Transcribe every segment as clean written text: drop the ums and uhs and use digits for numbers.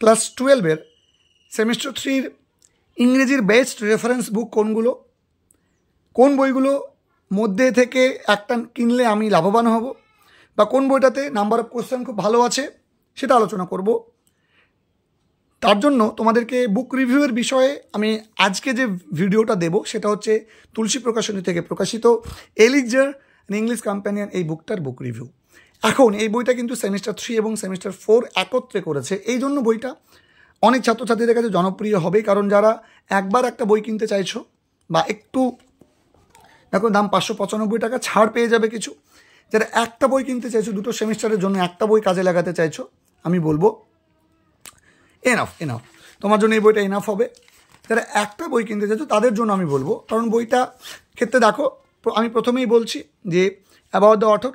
Class 12-এর semester 3-র ইংরেজির best reference বুক কোনগুলো, কোন বইগুলো মধ্যে থেকে একটা কিনলে আমি লাভবান হব, বা কোন বইটাতে নাম্বার অফ কোশ্চেন খুব ভালো আছে সেটা আলোচনা করব। তার জন্য তোমাদেরকে বুক রিভিউয়ের বিষয়ে আমি আজকে যে ভিডিওটা দেব সেটা হচ্ছে তুলসী প্রকাশনী থেকে প্রকাশিত এলিক্সার ইংলিশ কম্প্যানিয়ন এই বুকটার বুক রিভিউ। এখন এই বইটা কিন্তু সেমিস্টার 3 এবং সেমিস্টার 4 একত্রে করেছে, এই জন্য বইটা অনেক ছাত্রছাত্রীদের কাছে জনপ্রিয় হবে। কারণ যারা একবার একটা বই কিনতে চাইছো বা একটু দেখো দাম 595 টাকা ছাড় পেয়ে যাবে কিছু, যারা একটা বই কিনতে চাইছো দুটো সেমিস্টারের জন্য একটা বই কাজে লাগাতে চাইছো, আমি বলবো এনাফ তোমার জন্য এই বইটা এনাফ হবে। যারা একটা বই কিনতে চাইছো তাদের জন্য আমি বলবো, কারণ বইটা ক্ষেত্রে দেখো আমি প্রথমেই বলছি যে অ্যাবাউট দ্য অথর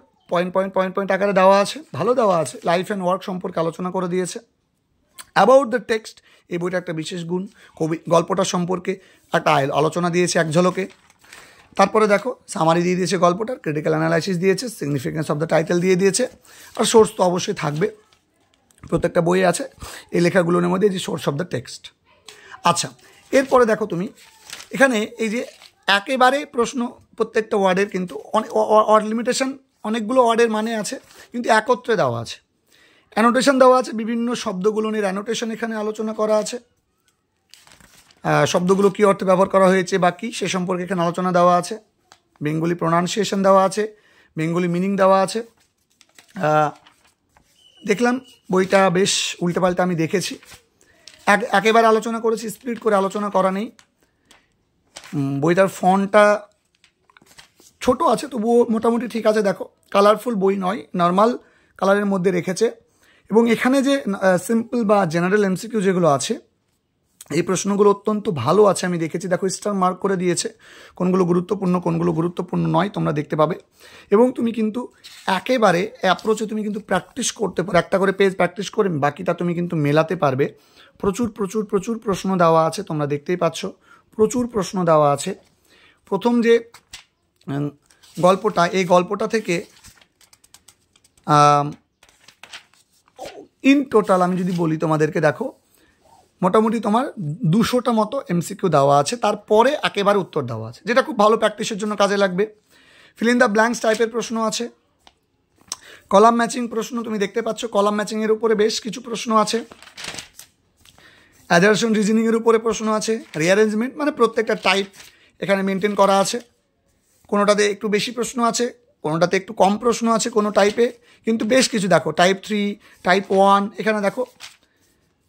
পয়েন্ট আকারে দেওয়া আছে, ভালো দেওয়া আছে, লাইফ অ্যান্ড ওয়ার্ক সম্পর্কে আলোচনা করে দিয়েছে। অ্যাবাউট দ্য টেক্সট এই বইটা একটা বিশেষ গুণ, গল্পটা সম্পর্কে একটা আলোচনা দিয়েছে এক ঝলকে। তারপরে দেখো সামারি দিয়ে দিয়েছে গল্পটার, ক্রিটিক্যাল অ্যানালাইসিস দিয়েছে, সিগনিফিকেন্স অফ দ্য টাইটেল দিয়ে দিয়েছে, আর সোর্স তো অবশ্যই থাকবে, প্রত্যেকটা বইয়ে আছে এই লেখাগুলোর মধ্যে যে সোর্স অফ দ্য টেক্সট। আচ্ছা, এরপরে দেখো তুমি এখানে এই যে একেবারে প্রশ্ন প্রত্যেকটা ওয়ার্ডের কিন্তু ওয়ার্ড লিমিটেশন, অনেকগুলো ওয়ার্ডের মানে আছে কিন্তু একত্রে দেওয়া আছে, অ্যানোটেশন দেওয়া আছে, বিভিন্ন শব্দগুলো নিয়ে অ্যানোটেশন এখানে আলোচনা করা আছে, শব্দগুলো কী অর্থে ব্যবহার করা হয়েছে বা কী সে সম্পর্কে এখানে আলোচনা দেওয়া আছে, বেঙ্গলি প্রোনাউন্সিয়েশন দেওয়া আছে, বেঙ্গলি মিনিং দেওয়া আছে। দেখলাম বইটা বেশ উল্টেপাল্টা আমি দেখেছি, একেবারে আলোচনা করেছি, স্প্লিট করে আলোচনা করা নেই। বইটার ফন্টটা ছোট আছে তবুও মোটামুটি ঠিক আছে, দেখো কালারফুল বই নয়, নর্মাল কালারের মধ্যে রেখেছে। এবং এখানে যে সিম্পল বা জেনারেল এমসিকিউ যেগুলো আছে এই প্রশ্নগুলো অত্যন্ত ভালো আছে, আমি দেখেছি, দেখো স্টার মার্ক করে দিয়েছে, কোনগুলো গুরুত্বপূর্ণ কোনগুলো গুরুত্বপূর্ণ নয় তোমরা দেখতে পাবে। এবং তুমি কিন্তু একেবারে অ্যাপ্রোচে তুমি কিন্তু প্র্যাকটিস করতে পারো, একটা করে পেজ প্র্যাকটিস করে বাকিটা তুমি কিন্তু মেলাতে পারবে। প্রচুর প্রচুর প্রচুর প্রশ্ন দেওয়া আছে, তোমরা দেখতেই পাচ্ছ প্রচুর প্রশ্ন দেওয়া আছে। প্রথম যে গল্পটা, এই গল্পটা থেকে ইন টোটাল আমি যদি বলি তোমাদেরকে, দেখো মোটামুটি তোমার 200টা মতো এমসিকিউ দেওয়া আছে, তারপরে একেবারে উত্তর দেওয়া আছে, যেটা খুব ভালো প্র্যাকটিসের জন্য কাজে লাগবে। ফিল ইন দ্য ব্ল্যাঙ্কস টাইপের প্রশ্ন আছে, কলাম ম্যাচিং প্রশ্ন তুমি দেখতে পাচ্ছ, কলাম ম্যাচিংয়ের উপরে বেশ কিছু প্রশ্ন আছে, অ্যাজারশন রিজনিংয়ের উপরে প্রশ্ন আছে, রিঅ্যারেঞ্জমেন্ট মানে প্রত্যেকটা টাইপ এখানে মেনটেন করা আছে, কোনোটাতে একটু বেশি প্রশ্ন আছে, কোনোটাতে একটু কম প্রশ্ন আছে কোনো টাইপে, কিন্তু বেশ কিছু দেখো টাইপ 3 টাইপ 1, এখানে দেখো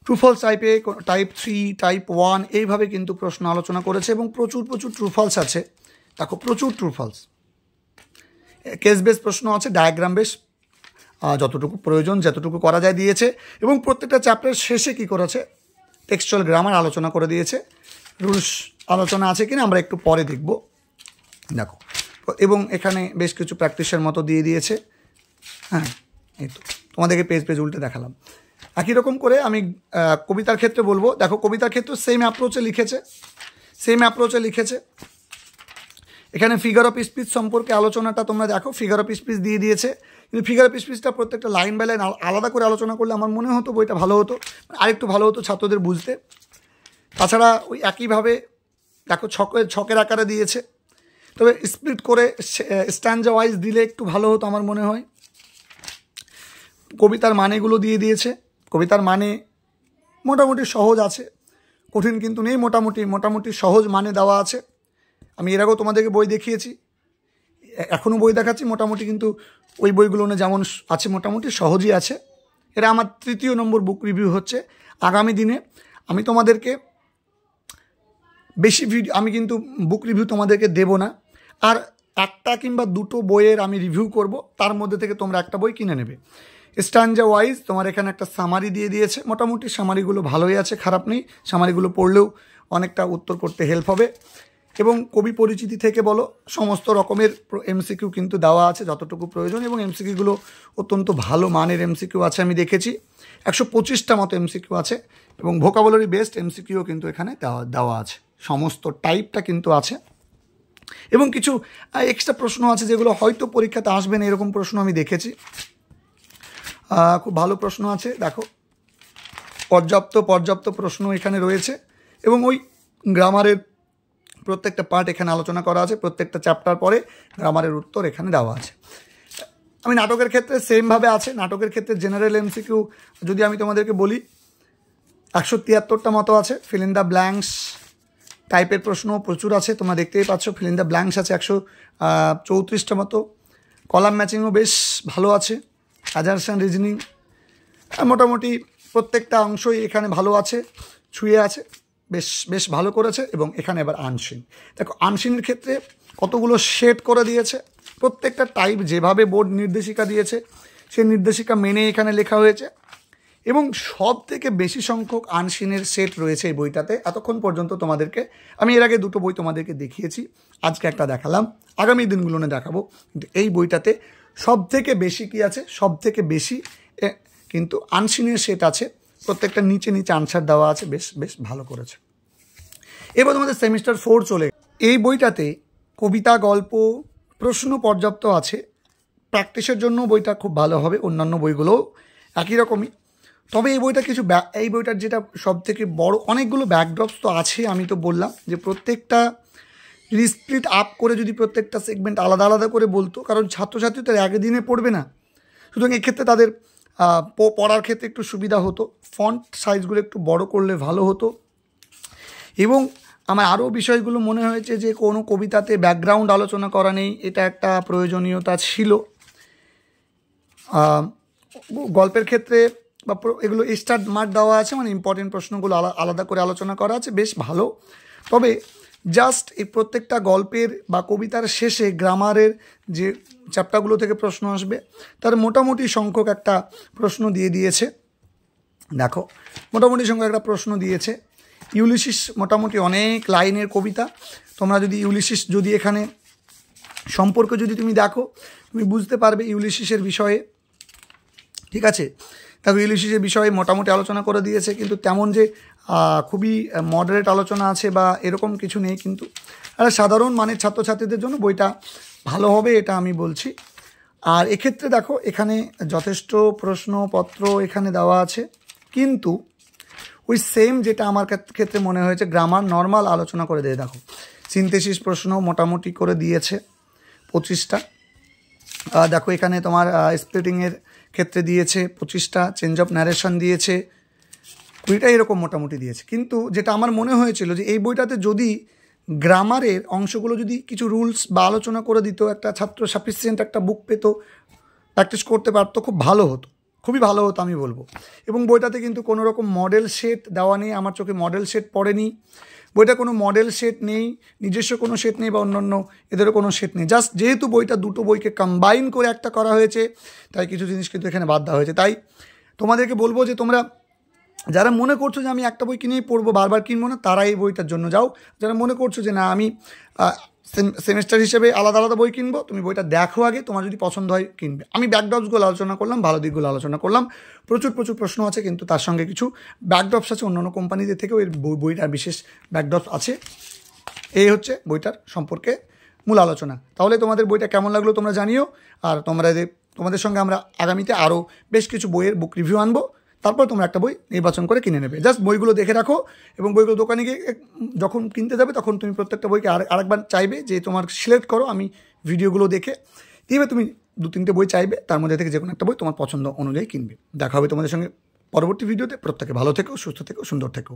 ট্রু ফলস টাইপে টাইপ 3 টাইপ 1 এইভাবে কিন্তু প্রশ্ন আলোচনা করেছে। এবং প্রচুর প্রচুর ট্রু ফলস আছে, দেখো প্রচুর ট্রু ফলস, কেস বেস প্রশ্ন আছে, ডায়াগ্রাম বেস যতটুকু প্রয়োজন যতটুকু করা যায় দিয়েছে। এবং প্রত্যেকটা চ্যাপ্টার শেষে কি করেছে, টেক্সচুয়াল গ্রামার আলোচনা করে দিয়েছে, রুলস আলোচনা আছে কিনা আমরা একটু পরে দেখব, দেখো। এবং এখানে বেশ কিছু প্র্যাকটিসের মতো দিয়ে দিয়েছে। হ্যাঁ, এই তো তোমাদেরকে পেজ পেজ উল্টে দেখালাম। একই রকম করে আমি কবিতার ক্ষেত্রে বলবো, দেখো কবিতার ক্ষেত্রে সেম অ্যাপ্রোচে লিখেছে। এখানে ফিগার অফ স্পিচ সম্পর্কে আলোচনাটা তোমরা দেখো, ফিগার অফ স্পিচ দিয়ে দিয়েছে, কিন্তু ফিগার অফ স্পিচটা প্রত্যেকটা লাইন বাই লাইন আলাদা করে আলোচনা করলে আমার মনে হতো বইটা ভালো হতো, আরেকটু ভালো হতো ছাত্রদের বুঝতে। তাছাড়া ওই একইভাবে দেখো ছকের আকারে দিয়েছে, তবে স্প্লিট করে স্ট্যান্ডা ওয়াইজ দিলে একটু ভালো হতো আমার মনে হয়। কবিতার মানেগুলো দিয়ে দিয়েছে, কবিতার মানে মোটামুটি সহজ আছে, কঠিন কিন্তু নেই, মোটামুটি সহজ মানে দেওয়া আছে। আমি এর আগেও তোমাদেরকে বই দেখিয়েছি, এখনও বই দেখাচ্ছি, মোটামুটি কিন্তু ওই বইগুলো যেমন আছে মোটামুটি সহজই আছে। এটা আমার 3য় নম্বর বুক রিভিউ হচ্ছে। আগামী দিনে আমি তোমাদেরকে বেশি আমি কিন্তু বুক রিভিউ তোমাদেরকে দেব না, আর একটা কিংবা দুটো বইয়ের আমি রিভিউ করব, তার মধ্যে থেকে তোমরা একটা বই কিনে নেবে। স্ট্যান্ডা ওয়াইজ তোমার এখানে একটা সামারি দিয়ে দিয়েছে, মোটামুটি সামারিগুলো ভালোই আছে, খারাপ নেই, সামারিগুলো পড়লেও অনেকটা উত্তর করতে হেল্প হবে। এবং কবি পরিচিতি থেকে বলো সমস্ত রকমের এমসিকিউ কিন্তু দেওয়া আছে যতটুকু প্রয়োজন, এবং এমসিকিউগুলো অত্যন্ত ভালো মানের এমসিকিউ আছে, আমি দেখেছি 125টা মতো এমসিকিউ আছে, এবং ভোকাবুলারি বেসড এমসিকিউ কিন্তু এখানে দেওয়া আছে, সমস্ত টাইপটা কিন্তু আছে। এবং কিছু এক্সট্রা প্রশ্ন আছে যেগুলো হয়তো পরীক্ষাতে আসবে না, এরকম প্রশ্ন আমি দেখেছি, খুব ভালো প্রশ্ন আছে। দেখো পর্যাপ্ত প্রশ্ন এখানে রয়েছে এবং ওই গ্রামারের প্রত্যেকটা পার্ট এখানে আলোচনা করা আছে, প্রত্যেকটা চ্যাপ্টার পরে গ্রামারের উত্তর এখানে দেওয়া আছে। আমি নাটকের ক্ষেত্রে সেমভাবে আছে। নাটকের ক্ষেত্রে জেনারেল এমসিকিউ যদি আমি তোমাদেরকে বলি 173টা মতো আছে। ফিল ইন দ্য ব্ল্যাঙ্কস টাইপের প্রশ্ন প্রচুর আছে, তোমরা দেখতেই পাচ্ছ। ফিল ইন দ্য ব্ল্যাঙ্কস আছে 134টা মতো। কলাম ম্যাচিংও বেশ ভালো আছে। অ্যাজারশন রিজনিং মোটামুটি প্রত্যেকটা অংশই এখানে ভালো আছে, ছুঁয়ে আছে, বেশ ভালো করেছে। এবং এখানে এবার আনসিন, দেখো আনসিনের ক্ষেত্রে কতগুলো শেড করে দিয়েছে। প্রত্যেকটা টাইপ যেভাবে বোর্ড নির্দেশিকা দিয়েছে সেই নির্দেশিকা মেনে এখানে লেখা হয়েছে এবং সব থেকে বেশি সংখ্যক আনসিনের সেট রয়েছে এই বইটাতে। এতক্ষণ পর্যন্ত তোমাদেরকে আমি এর আগে 2টো বই তোমাদেরকে দেখিয়েছি, আজকে একটা দেখালাম, আগামী দিনগুলোনে দেখাবো। কিন্তু এই বইটাতে সব থেকে বেশি কী আছে, সব থেকে বেশি কিন্তু আনসিনের সেট আছে। প্রত্যেকটা নিচে আনসার দেওয়া আছে, বেশ ভালো করেছে। এবার তোমাদের সেমিস্টার 4 চলে। এই বইটাতে কবিতা, গল্প, প্রশ্ন পর্যাপ্ত আছে। প্র্যাকটিসের জন্য বইটা খুব ভালো হবে, অন্যান্য বইগুলোও একই রকমই। তবে এই বইটার যেটা সব থেকে বড়, অনেকগুলো ব্যাকড্রপস তো আছে। আমি তো বললাম যে প্রত্যেকটা স্প্লিট আপ করে যদি প্রত্যেকটা সেগমেন্ট আলাদা আলাদা করে বলতো, কারণ ছাত্রছাত্রী তো একদিনে পড়বে না, সুতরাং এক্ষেত্রে তাদের পড়ার ক্ষেত্রে একটু সুবিধা হতো। ফন্ট সাইজগুলো একটু বড় করলে ভালো হতো। এবং আমার আরও বিষয়গুলো মনে হয়েছে যে কোনো কবিতাতে ব্যাকগ্রাউন্ড আলোচনা করা নেই, এটা একটা প্রয়োজনীয়তা ছিল। গল্পের ক্ষেত্রে বা এগুলো স্টার মার্ক দেওয়া আছে, মানে ইম্পর্টেন্ট প্রশ্নগুলো আলাদা করে আলোচনা করা আছে, বেশ ভালো। তবে জাস্ট এই প্রত্যেকটা গল্পের বা কবিতার শেষে গ্রামারের যে চ্যাপ্টারগুলো থেকে প্রশ্ন আসবে তার মোটামুটি সংখ্যক একটা প্রশ্ন দিয়ে দিয়েছে। দেখো মোটামুটি সংখ্যক একটা প্রশ্ন দিয়েছে। ইউলিসিস মোটামুটি অনেক লাইনের কবিতা। তোমরা যদি ইউলিসিস যদি এখানে সম্পর্ক যদি তুমি দেখো, তুমি বুঝতে পারবে ইউলিসিসের বিষয়ে। ঠিক আছে, দেখো ইউলিসিসের বিষয়ে মোটামুটি আলোচনা করে দিয়েছে, কিন্তু তেমন যে খুবই মডারেট আলোচনা আছে বা এরকম কিছু নেই। কিন্তু সাধারণ মানের ছাত্রছাত্রীদের জন্য বইটা ভালো হবে, এটা আমি বলছি। আর এক্ষেত্রে দেখো এখানে যথেষ্ট প্রশ্নপত্র এখানে দেওয়া আছে, কিন্তু ওই সেম যেটা আমার ক্ষেত্রে মনে হয়েছে গ্রামার নর্মাল আলোচনা করে দিয়ে। দেখো সিনথেসিস প্রশ্ন মোটামুটি করে দিয়েছে 25টা। দেখো এখানে তোমার স্প্লিটিংয়ের ক্ষেত্রে দিয়েছে 25টা, চেঞ্জ অফ ন্যারেশন দিয়েছে 20টা, এরকম মোটামুটি দিয়েছে। কিন্তু যেটা আমার মনে হয়েছিল যে এই বইটাতে যদি গ্রামারের অংশগুলো যদি কিছু রুলস বা আলোচনা করে দিত, একটা ছাত্র সাফিসিয়েন্ট একটা বুক পেত, প্র্যাকটিস করতে পারতো, খুব ভালো হতো, খুবই ভালো হতো আমি বলবো। এবং বইটাতে কিন্তু কোনো রকম মডেল সেট দেওয়া নেই, আমার চোখে মডেল সেট পড়েনি। বইটা কোনো মডেল সেট নেই, নিজস্ব কোনো সেট নেই বা অন্যান্য এদেরও কোনো সেট নেই। জাস্ট যেহেতু বইটা 2টো বইকে কম্বাইন করে একটা করা হয়েছে, তাই কিছু জিনিস কিন্তু এখানে বাদ দেওয়া হয়েছে। তাই তোমাদেরকে বলবো যে তোমরা যারা মনে করছো যে আমি একটা বই কিনেই পড়বো, বারবার কিনবো না, তারা এই বইটার জন্য যাও। যারা মনে করছো যে না আমি সেমিস্টার হিসেবে আলাদা আলাদা বই কিনবো, তুমি বইটা দেখো আগে, তোমার যদি পছন্দ হয় কিনবে। আমি ব্যাকড্রপসগুলো আলোচনা করলাম, ভালো দিকগুলো আলোচনা করলাম। প্রচুর প্রশ্ন আছে, কিন্তু তার সঙ্গে কিছু ব্যাকড্রপস আছে অন্যান্য কোম্পানিদের থেকেও এর বইটার বিশেষ ব্যাকড্রপস আছে। এই হচ্ছে বইটার সম্পর্কে মূল আলোচনা। তাহলে তোমাদের বইটা কেমন লাগলো তোমরা জানিও। আর তোমাদের সঙ্গে আমরা আগামীতে আরও বেশ কিছু বইয়ের বুক রিভিউ আনবো, তারপর তোমরা একটা বই নির্বাচন করে কিনে নেবে। জাস্ট বইগুলো দেখে রাখো এবং বইগুলো দোকানে গিয়ে যখন কিনতে যাবে তখন তুমি প্রত্যেকটা বইকে আরেকবার চাইবে যে তোমার সিলেক্ট করো আমি ভিডিওগুলো দেখে। এইভাবে তুমি 2-3টে বই চাইবে, তার মধ্যে থেকে যে কোনো একটা বই তোমার পছন্দ অনুযায়ী কিনবে। দেখা হবে তোমাদের সঙ্গে পরবর্তী ভিডিওতে। প্রত্যেকে ভালো থেকো, সুস্থ থেকো, সুন্দর থেকো।